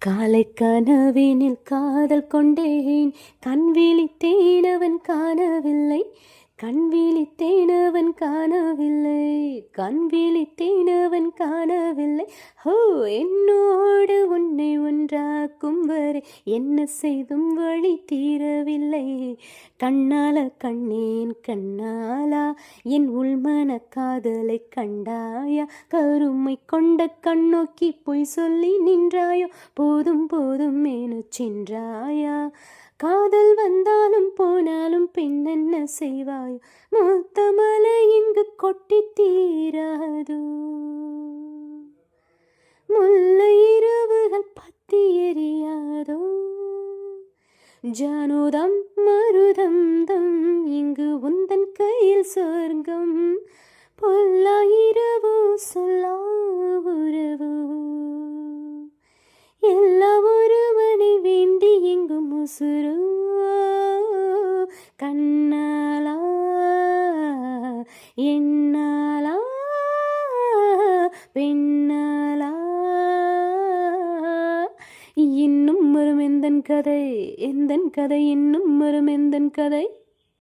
காலை கனவினில் காதல் கொண்டேன், கண் விழித்தேன் அவன் காணவில்லை, கண் விழித்தேன் அவன் காணவில்லை, கண் விழித்தேன் அவன் காணவில்லை. ஹோ, என்னோடு உன்னை ஒன்றாக்கும் வரை என்ன செய்தும் வழி தீரவில்லை. கண்ணால கண்ணேன் கண்ணாலா என் உள்மன காதலை கண்டாயா, கருமை கொண்ட கண்ணோக்கி பொய் சொல்லி நின்றாயோ, போதும் போதும் மேனு சென்றாயா. காதல் வந்தாலும் போனாலும் பெண்ணென்ன செய்வாயோ, மூத்த மலை இங்கு கொட்டி தீராதோ, முல்லை இரவுகள் பத்தி எரியாதோ. ஜானுதம் மருதம் தம் இங்கு உந்தன் கையில் சொர்க்கம், பொல்லா இரவு சொல்லா உறவு, எல்லா ஒருவனை வேண்டி எங்கும் முசுரு. கண்ணாலா என்னாலா பெண்ணாலா, இன்னும் வரும் எந்தன் கதை, எந்தன் கதை இன்னும் வரும் எந்தன் கதை.